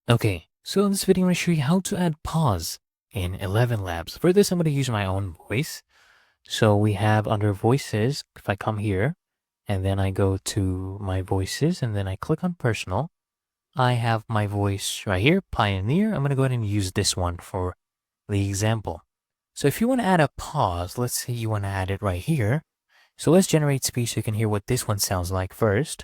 Okay, so in this video, I'm going to show you how to add pause in 11 Labs. For this, I'm going to use my own voice. So we have under voices, if I come here and then I go to my voices and then I click on personal, I have my voice right here, Pioneer. I'm going to go ahead and use this one for the example. So if you want to add a pause, let's say you want to add it right here. So let's generate speech so you can hear what this one sounds like first.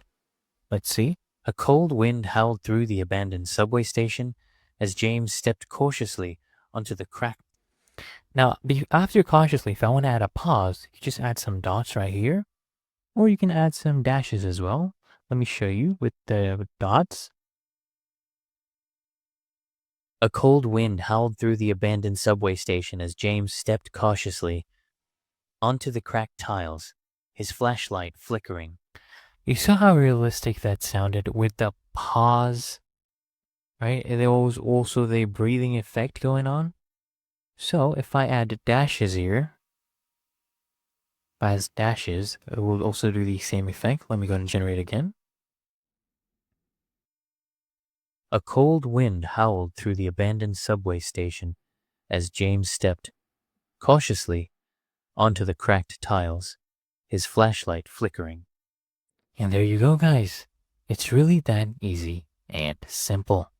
Let's see. A cold wind howled through the abandoned subway station as James stepped cautiously onto the crack. Now, after cautiously, if I want to add a pause, you just add some dots right here, or you can add some dashes as well. Let me show you with the dots. A cold wind howled through the abandoned subway station as James stepped cautiously onto the cracked tiles, his flashlight flickering. You saw how realistic that sounded with the pause, right? And there was also the breathing effect going on. So if I add dashes here, as dashes, it will also do the same effect. Let me go and generate again. A cold wind howled through the abandoned subway station as James stepped cautiously onto the cracked tiles, his flashlight flickering. And there you go, guys. It's really that easy and simple.